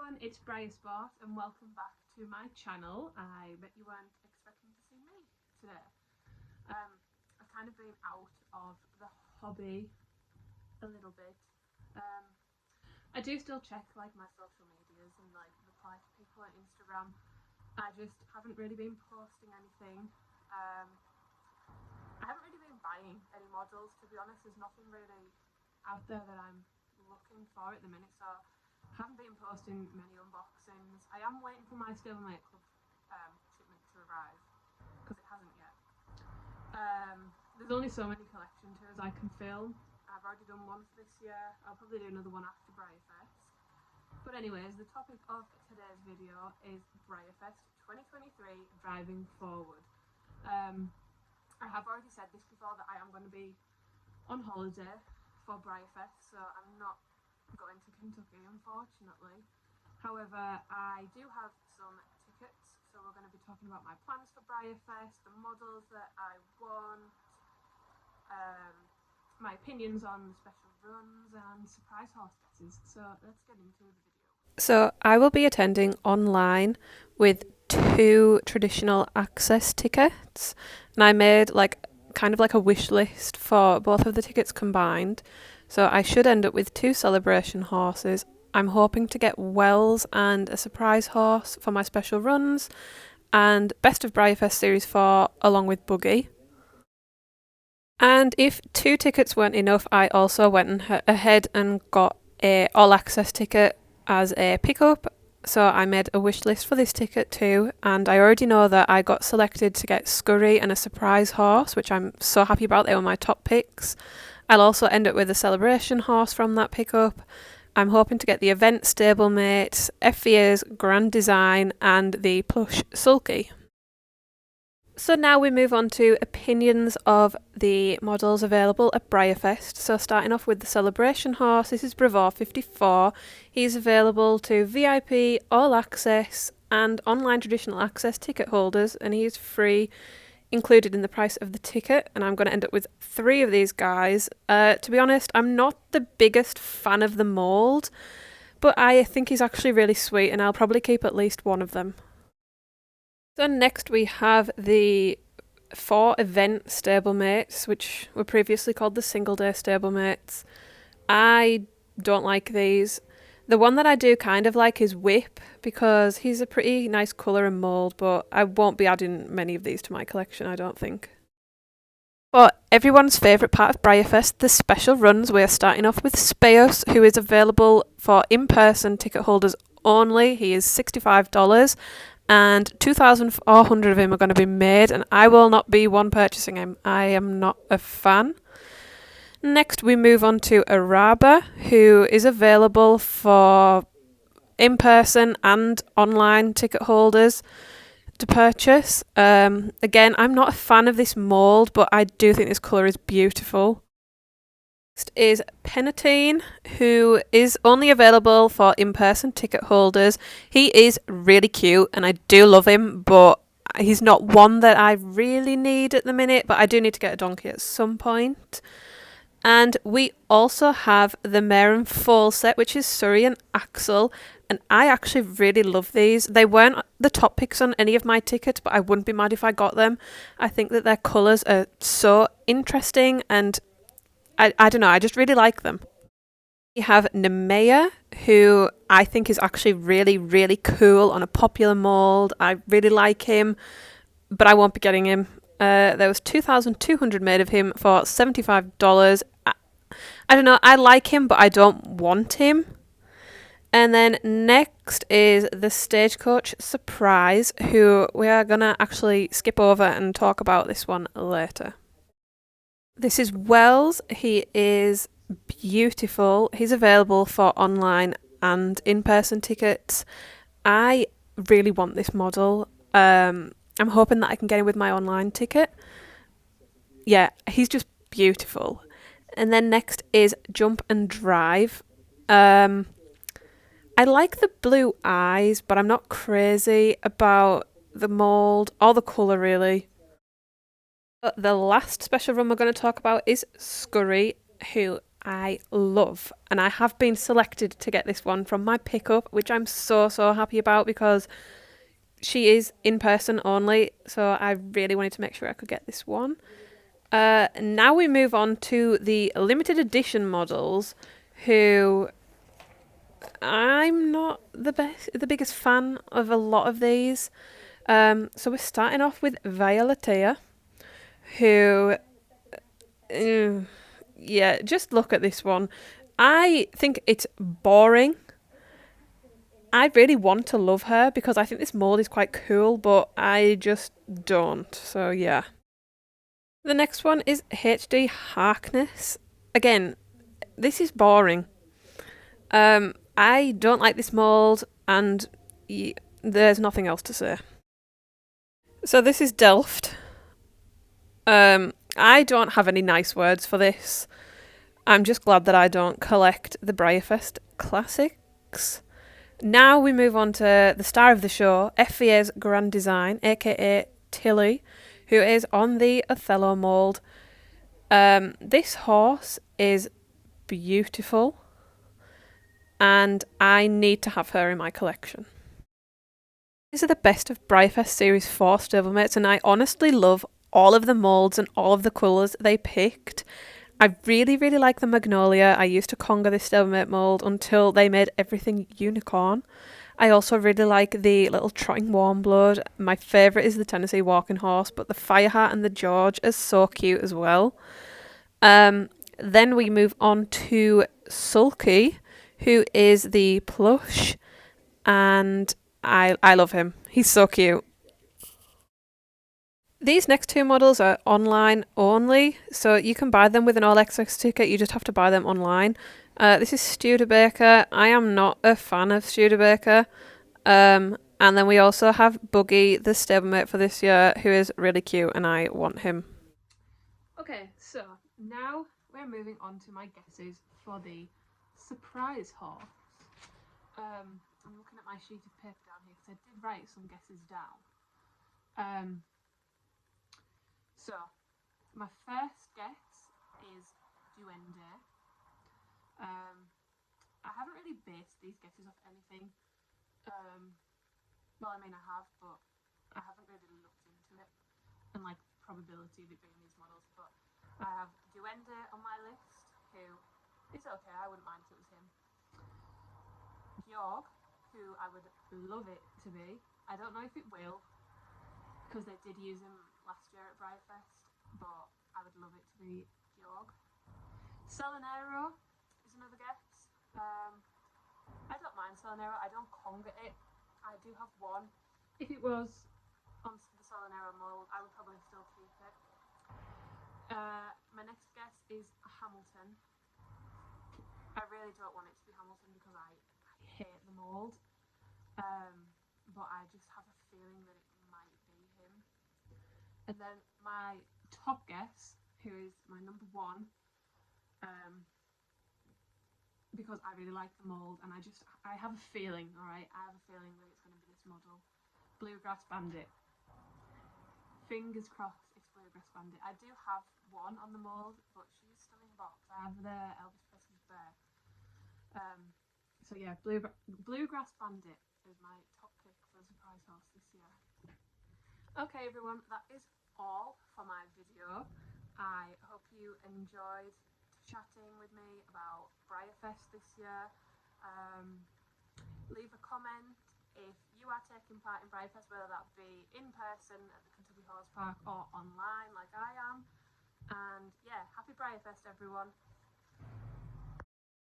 everyone, it's BreyerSport and welcome back to my channel. I bet you weren't expecting to see me today. I've kind of been out of the hobby a little bit. I do still check like my social medias and like reply to people on Instagram. I just haven't really been posting anything. I haven't really been buying any models, to be honest. There's nothing really out there that I'm looking for at the minute, so I haven't been posting many unboxings. I am waiting for my Stablemate Club shipment to arrive because it hasn't yet. There's only so many collection tours I can film. I've already done one for this year. I'll probably do another one after BreyerFest. But anyways, the topic of today's video is BreyerFest 2023 driving forward. I have already said this before that I am going to be on holiday for BreyerFest, so I'm not going to Kentucky, unfortunately. However, I do have some tickets, so we're going to be talking about my plans for BreyerFest, the models that I want, my opinions on the special runs and surprise horse guesses. So let's get into the video. So I will be attending online with 2 traditional access tickets, and I made kind of like a wish list for both of the tickets combined. So I should end up with 2 celebration horses. I'm hoping to get Wells and a surprise horse for my special runs, and Best of BreyerFest Series 4 along with Buggy. And if 2 tickets weren't enough, I also went ahead and got a all access ticket as a pickup. So I made a wish list for this ticket too, and I already know that I got selected to get Scurry and a surprise horse, which I'm so happy about. They were my top picks. I'll also end up with a celebration horse from that pickup. I'm hoping to get the event stablemate, FVA's Grand Design and the plush Sulky. So now we move on to opinions of the models available at BreyerFest. So starting off with the celebration horse, this is Bravo 54. He's available to VIP, all access and online traditional access ticket holders, and he's free included in the price of the ticket, and I'm going to end up with 3 of these guys. To be honest, I'm not the biggest fan of the mould, but I think he's actually really sweet, and I'll probably keep at least one of them. So next we have the 4 event stablemates, which were previously called the single day stablemates. I don't like these. The one that I do kind of like is Whip, because he's a pretty nice colour and mould, but I won't be adding many of these to my collection, I don't think. For everyone's favourite part of BreyerFest, the special runs, we're starting off with Speos, who is available for in-person ticket holders only. He is $65, and 2,400 of him are going to be made, and I will not be one purchasing him. I am not a fan. Next, we move on to Araba, who is available for in-person and online ticket holders to purchase. Again, I'm not a fan of this mould, but I do think this colour is beautiful. Next is Penatine, who is only available for in-person ticket holders. He is really cute, and I do love him, but he's not one that I really need at the minute, but I do need to get a donkey at some point. And we also have the Mare and Foal set, which is Surrey and Axel, and I actually really love these. They weren't the top picks on any of my tickets, but I wouldn't be mad if I got them. I think that their colours are so interesting, and I don't know, I just really like them. We have Nemea, who I think is actually really, really cool on a popular mould. I really like him, but I won't be getting him. There was 2,200 made of him for $75. I don't know, I like him, but I don't want him. And then next is the Stagecoach Surprise, who we are going to actually skip over and talk about this one later. This is Wells. He is beautiful. He's available for online and in-person tickets. I really want this model. I'm hoping that I can get him with my online ticket. Yeah, he's just beautiful. And then next is Jump and Drive. I like the blue eyes, but I'm not crazy about the mould or the colour really. But the last special run we're going to talk about is Scurry, who I love, and I have been selected to get this one from my pickup, which I'm so happy about because she is in person only, so I really wanted to make sure I could get this one. Now we move on to the limited edition models, who I'm not the biggest fan of a lot of these. So we're starting off with Violetea, who, yeah, just look at this one. I think it's boring. I really want to love her because I think this mold is quite cool, but I just don't. So yeah. The next one is HD Harkness. Again, this is boring. I don't like this mold, and there's nothing else to say. So this is Delft. I don't have any nice words for this. I'm just glad that I don't collect the BreyerFest classics. Now we move on to the star of the show, FVA's Grand Design, aka Tilly, who is on the Othello mould. This horse is beautiful, and I need to have her in my collection. These are the best of BreyerFest Series 4 stablemates, and I honestly love all of the moulds and all of the colours they picked. I really like the Magnolia. I used to conga this stablemate mould until they made everything unicorn. I also really like the little trotting warm blood. My favourite is the Tennessee walking horse, but the Fireheart and the George are so cute as well. Then we move on to Sulky, who is the plush, and I love him. He's so cute. These next two models are online only, so you can buy them with an all access ticket. You just have to buy them online. This is Studebaker. I am not a fan of Studebaker. And then we also have Buggy, the stablemate for this year, who is really cute, and I want him. Okay, so now we're moving on to my guesses for the surprise horse. I'm looking at my sheet of paper down here because I did write some guesses down. So, my first guess is Duende. I haven't really based these guesses off anything. Well, I mean I have, but I haven't really looked into it and like probability of it being these models. But I have Duende on my list, who is okay. I wouldn't mind if it was him. Georg, who I would love it to be. I don't know if it will, because they did use him last year at BreyerFest, but I would love it to be Georg. Selenero is another guess. I don't mind Selenero. I don't conga it. I do have one. If it was on the Selenero mold, I would probably still keep it. My next guess is Hamilton. I really don't want it to be Hamilton because I hate the mold. But I just have a feeling that it might be him. And then my top guess, who is my number one, because I really like the mould, and I have a feeling, alright, I have a feeling that it's going to be this model. Bluegrass Bandit. Fingers crossed it's Bluegrass Bandit. I do have one on the mould, but she's still in box. I have the Elvis Presley's bear. So yeah, Bluegrass Bandit is my top pick for the surprise horse this year. Okay everyone, that is all for my video. I hope you enjoyed chatting with me about BreyerFest this year. Leave a comment if you are taking part in BreyerFest, whether that be in person at the Kentucky Horse Park or online like I am. And yeah, happy BreyerFest everyone.